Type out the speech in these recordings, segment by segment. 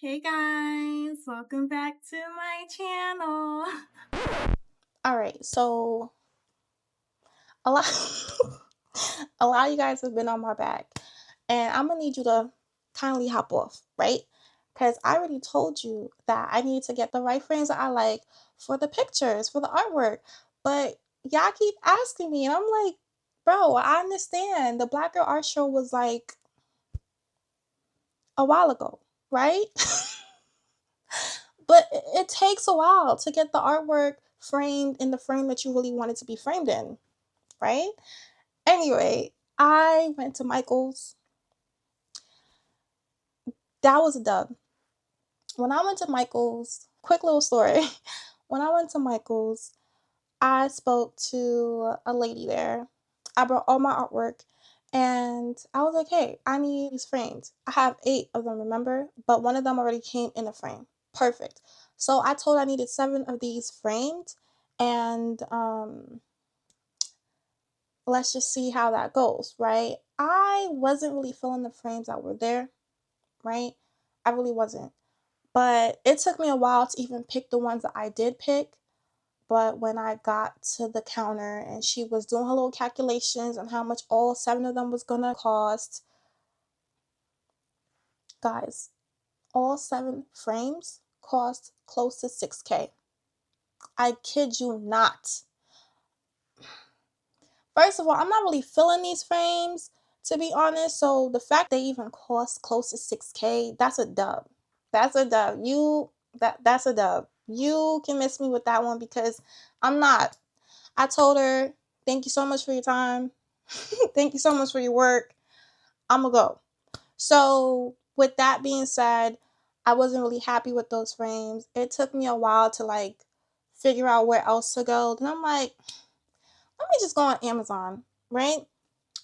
Hey guys, welcome back to my channel. Alright, so a lot a lot of you guys have been on my back, and I'm gonna need you to kindly hop off, right? Because I already told you that I need to get the right frames that I like for the pictures, for the artwork. But y'all keep asking me, and I'm like, bro, I understand. The Black Girl Art Show was like a while ago, right? But it takes a while to get the artwork framed in the frame that you really want it to be framed in, right? Anyway, I went to Michael's. That was a dub. When I went to Michael's, quick little story. When I went to Michael's, I spoke to a lady there. I brought all my artwork and I was like, hey, I need these frames. I have 8 of them, remember? But one of them already came in a frame. Perfect. So I told her I needed 7 of these framed, and let's just see how that goes, right? I wasn't really feeling the frames that were there, right? I really wasn't. But it took me a while to even pick the ones that I did pick. But when I got to the counter and she was doing her little calculations on how much all 7 of them was gonna cost, guys, all 7 frames cost close to 6K. I kid you not. First of all, I'm not really feeling these frames, to be honest. So the fact they even cost close to 6K, that's a dub. That's a dub. That's a dub. You can miss me with that one because I'm not. I told her, thank you so much for your time. Thank you so much for your work. I'm gonna go. So with that being said, I wasn't really happy with those frames. It took me a while to like figure out where else to go. Then I'm like, let me just go on Amazon, right?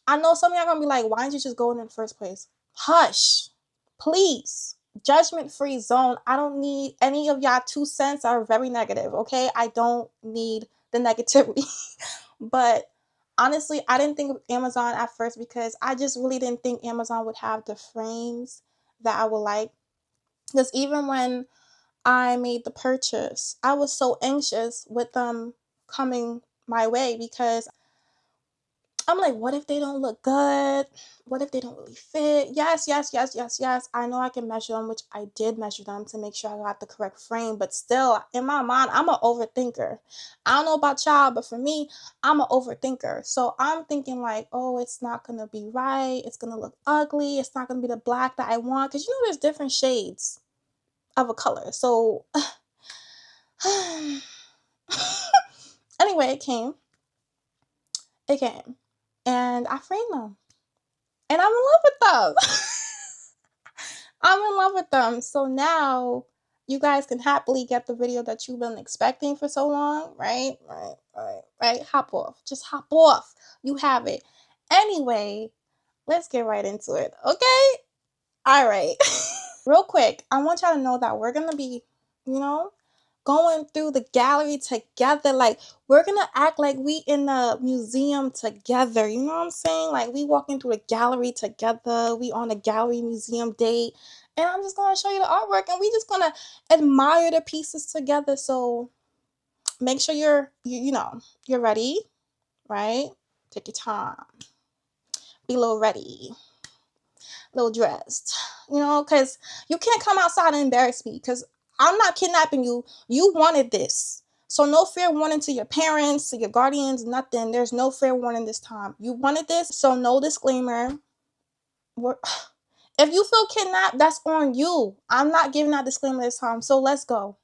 I know some of y'all gonna be like, why didn't you just go in the first place? Hush, please. Judgment free zone. I don't need any of y'all 2 cents are very negative, okay? I don't need the negativity. But honestly, I didn't think of Amazon at first because I just really didn't think Amazon would have the frames that I would like. Because even when I made the purchase, I was so anxious with them coming my way because I'm like, what if they don't look good? What if they don't really fit? Yes, yes, yes, yes, yes. I know I can measure them, which I did measure them to make sure I got the correct frame. But still, in my mind, I'm an overthinker. I don't know about y'all, but for me, I'm an overthinker. So I'm thinking like, oh, it's not gonna be right. It's gonna look ugly. It's not gonna be the black that I want. Cause you know, there's different shades of a color. So anyway, it came. It came. And I framed them. And I'm in love with them. I'm in love with them. So now you guys can happily get the video that you've been expecting for so long, right? Right. Hop off. Just hop off. You have it. Anyway, let's get right into it. Okay? All right. Real quick, I want y'all to know that we're going to be, you know, going through the gallery together. Like, we're gonna act like we in the museum together. You know what I'm saying? Like, we walking through the gallery together. We on a gallery museum date. And I'm just gonna show you the artwork and we just gonna admire the pieces together. So make sure you're ready, right? Take your time. Be a little ready. A little dressed. Because you can't come outside and embarrass me because I'm not kidnapping you. You wanted this. So no fair warning to your parents, to your guardians, nothing. There's no fair warning this time. You wanted this, so no disclaimer. If you feel kidnapped, that's on you. I'm not giving that disclaimer this time. So let's go.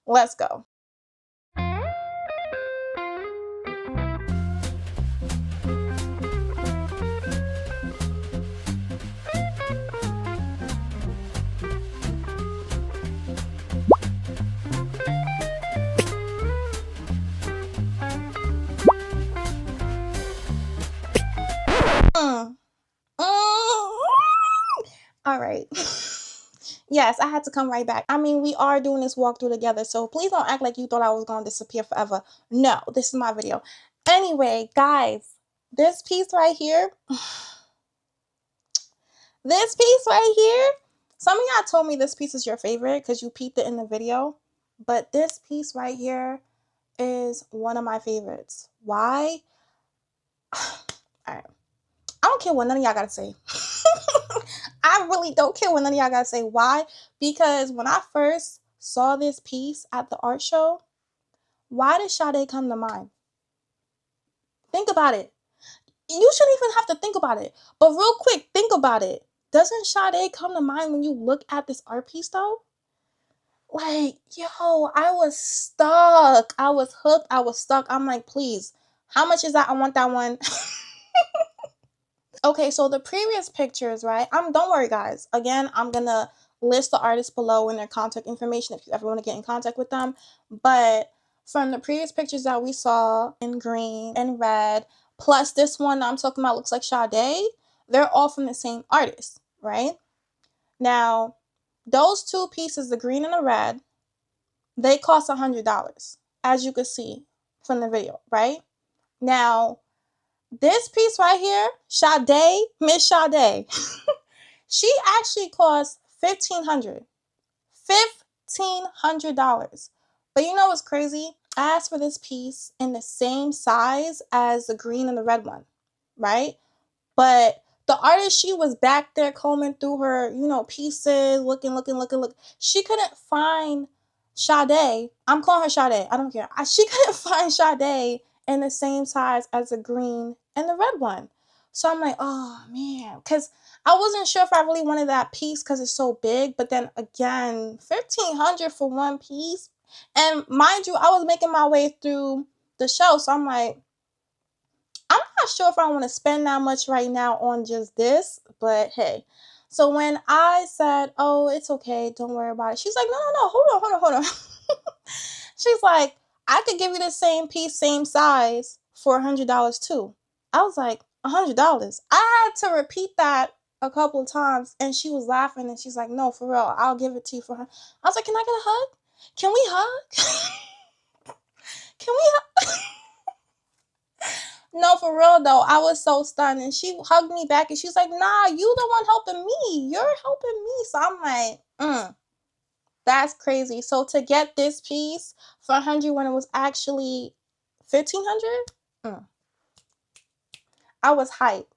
Let's go. Mm. Mm. All right. Yes, I had to come right back. I mean, we are doing this walkthrough together, so please don't act like you thought I was going to disappear forever. No, this is my video. Anyway, guys, this piece right here, this piece right here, Some of y'all told me this piece is your favorite because you peeped it in the video. But this piece right here is one of my favorites. Why? Alright. I don't care what none of y'all gotta say. I really don't care what none of y'all gotta say. Why? Because when I first saw this piece at the art show, why did Sade come to mind? Think about it. You shouldn't even have to think about it. But real quick, think about it. Doesn't Sade come to mind when you look at this art piece though? Like, yo, I was stuck. I was hooked. I was stuck. I'm like, please, how much is that? I want that one. Okay, so the previous pictures, right? Don't worry, guys. Again, I'm gonna list the artists below and their contact information if you ever want to get in contact with them. But from the previous pictures that we saw in green and red, plus this one that I'm talking about looks like Sade, they're all from the same artist, right? Now, those two pieces, the green and the red, they cost $100, as you can see from the video, right? Now, this piece right here, Sade, Miss Sade, she actually cost $1,500. $1,500. But you know what's crazy? I asked for this piece in the same size as the green and the red one, right? But the artist, she was back there combing through her, pieces, looking. She couldn't find Sade. I'm calling her Sade. I don't care. She couldn't find Sade in the same size as the green and the red one. So I'm like, oh man, because I wasn't sure if I really wanted that piece because it's so big. But then again, $1,500 for one piece. And mind you, I was making my way through the show. So I'm like, I'm not sure if I want to spend that much right now on just this, but hey. So when I said, oh, it's okay, don't worry about it, she's like, no, hold on. She's like, I could give you the same piece, same size for $100 too. I was like, $100? I had to repeat that a couple of times, and she was laughing, and she's like, no, for real, I'll give it to you for $100. I was like, can I get a hug? Can we hug? Can we hug? No, for real though, I was so stunned, and she hugged me back, and she's like, nah, you the one helping me. You're helping me. So I'm like, that's crazy. So to get this piece for $100 when it was actually $1,500, I was hyped.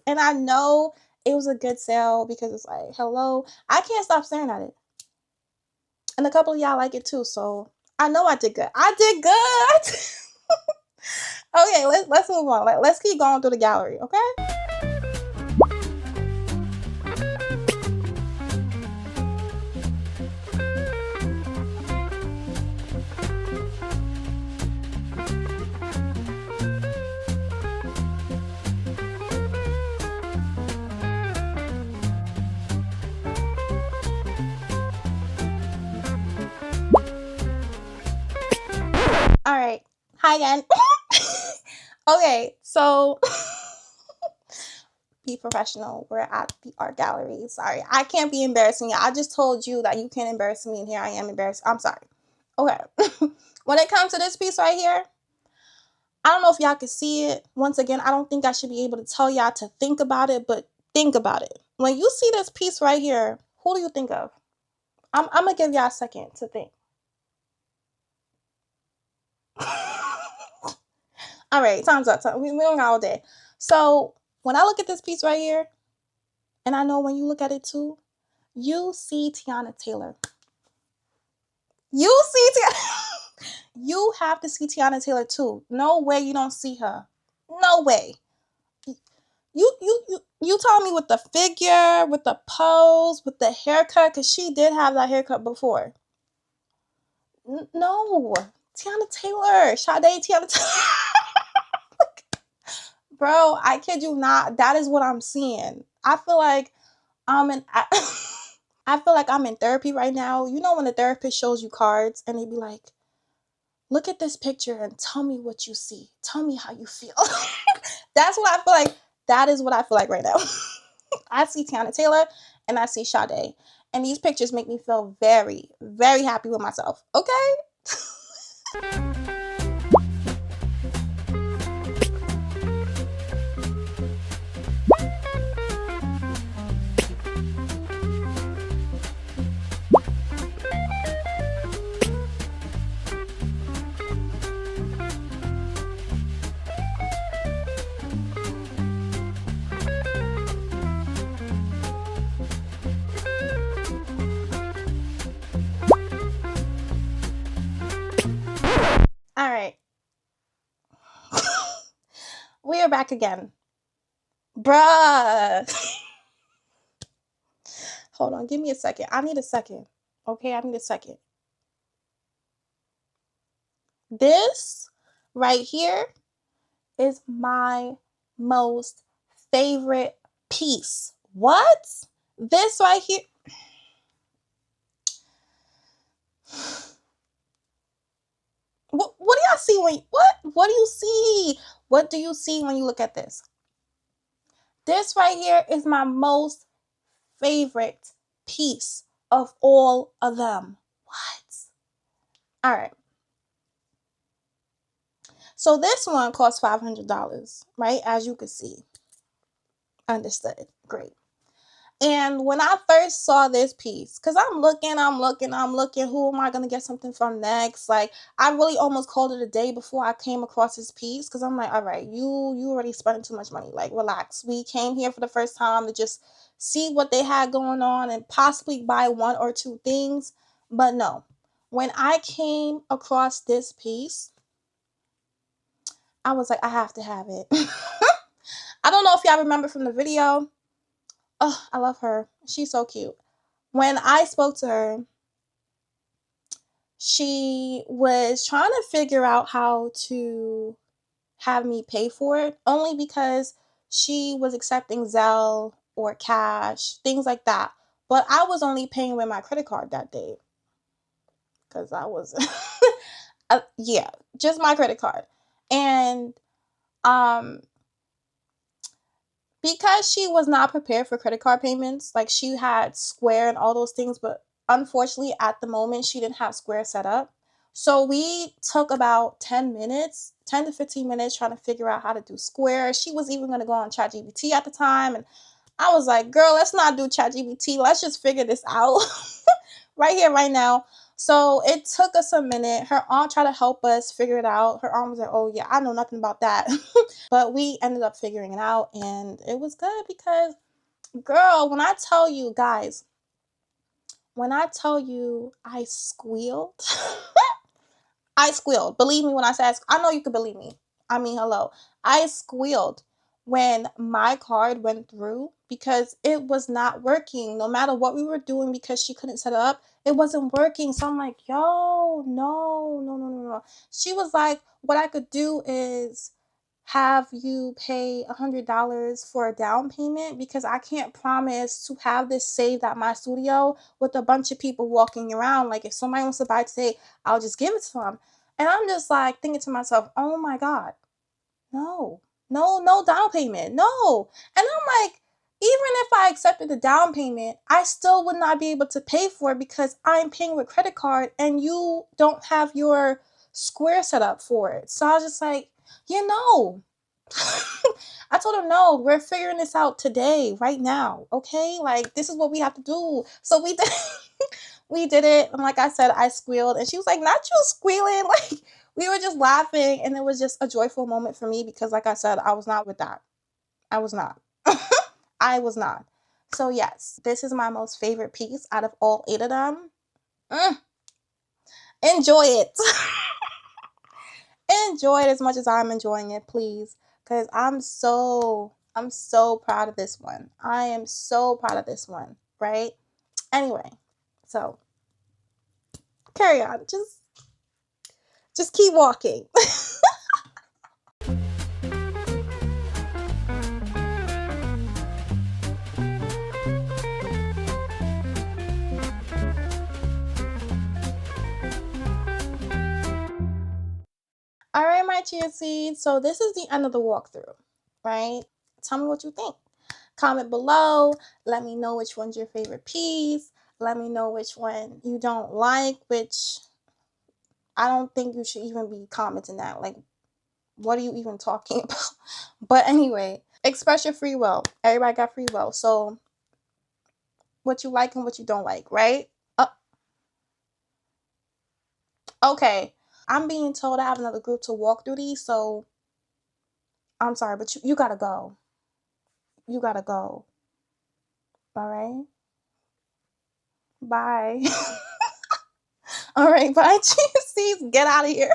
And I know it was a good sale because it's like, hello, I can't stop staring at it. And a couple of y'all like it too, so I know I did good. I did good. Okay, let's move on. Let's keep going through the gallery, okay? All right. Hi again. Okay, so be professional. We're at the art gallery. Sorry, I can't be embarrassing you. I just told you that you can't embarrass me, and here I am embarrassed. I'm sorry. Okay. When it comes to this piece right here, I don't know if y'all can see it. Once again, I don't think I should be able to tell y'all to think about it, but think about it. When you see this piece right here, who do you think of? I'm going to give y'all a second to think. All right, time's up. We don't got all day. So when I look at this piece right here, and I know when you look at it too, you see Teyana Taylor. You have to see Teyana Taylor too. No way you don't see her. No way. You told me with the figure, with the pose, with the haircut, because she did have that haircut before. No. Teyana Taylor. Sade Teyana Taylor. Bro, I kid you not. That is what I'm seeing. I feel like I'm in therapy right now. You know when the therapist shows you cards and they be like, look at this picture and tell me what you see. Tell me how you feel. That's what I feel like. That is what I feel like right now. I see Teyana Taylor and I see Sade. And these pictures make me feel very, very happy with myself. Okay? we are back again. Bruh. Hold on, give me a second. I need a second. Okay, I need a second. This right here is my most favorite piece. What? This right here. What do y'all see when what do you see? What do you see when you look at this? This right here is my most favorite piece of all of them. What? All right. So this one cost $500, right? As you can see. Understood. Great. And when I first saw this piece, because I'm looking, who am I going to get something from next? Like, I really almost called it a day before I came across this piece, because I'm like, all right, you already spending too much money. Like, relax. We came here for the first time to just see what they had going on and possibly buy one or two things. But no, when I came across this piece, I was like, I have to have it. I don't know if y'all remember from the video. Oh, I love her. She's so cute. When I spoke to her, she was trying to figure out how to have me pay for it, only because she was accepting Zelle or cash, things like that. But I was only paying with my credit card that day because I was, yeah, just my credit card. And because she was not prepared for credit card payments, like she had Square and all those things, but unfortunately at the moment she didn't have Square set up. So we took about 10 to 15 minutes trying to figure out how to do Square. She was even going to go on ChatGPT at the time. And I was like, girl, let's not do ChatGPT. Let's just figure this out right here, right now. So it took us a minute. Her aunt tried to help us figure it out. Her aunt was like, oh yeah, I know nothing about that. But we ended up figuring it out, and it was good because, girl, when I tell you guys, when I tell you I squealed, I squealed. Believe me when I say I know you can believe me. I mean, hello. I squealed when my card went through because it was not working. No matter what we were doing, because she couldn't set it up, it wasn't working. So I'm like, yo, no. She was like, what I could do is have you pay $100 for a down payment because I can't promise to have this saved at my studio with a bunch of people walking around. Like, if somebody wants to buy today, I'll just give it to them. And I'm just like thinking to myself, oh my God, no down payment, no. And I'm like, even if I accepted the down payment, I still would not be able to pay for it because I'm paying with credit card and you don't have your Square set up for it. So I was just like, I told her, no, we're figuring this out today, right now. Okay. Like, this is what we have to do. So we did, we did it. And like I said, I squealed and she was like, not you squealing. Like, we were just laughing. And it was just a joyful moment for me because, like I said, I was not with that. I was not. I was not. So yes, this is my most favorite piece out of all 8 of them. Enjoy it. Enjoy it as much as I'm enjoying it, please. Because I'm so proud of this one. I am so proud of this one, right? Anyway, so carry on. Just keep walking. All right, my chia seeds. So this is the end of the walkthrough, right? Tell me what you think. Comment below. Let me know which one's your favorite piece. Let me know which one you don't like, which I don't think you should even be commenting that. Like, what are you even talking about? But anyway, express your free will. Everybody got free will. So what you like and what you don't like, right? Okay. I'm being told I have another group to walk through these, so I'm sorry, but you gotta go. You gotta go. All right? Bye. All right, bye. Jeez, get out of here.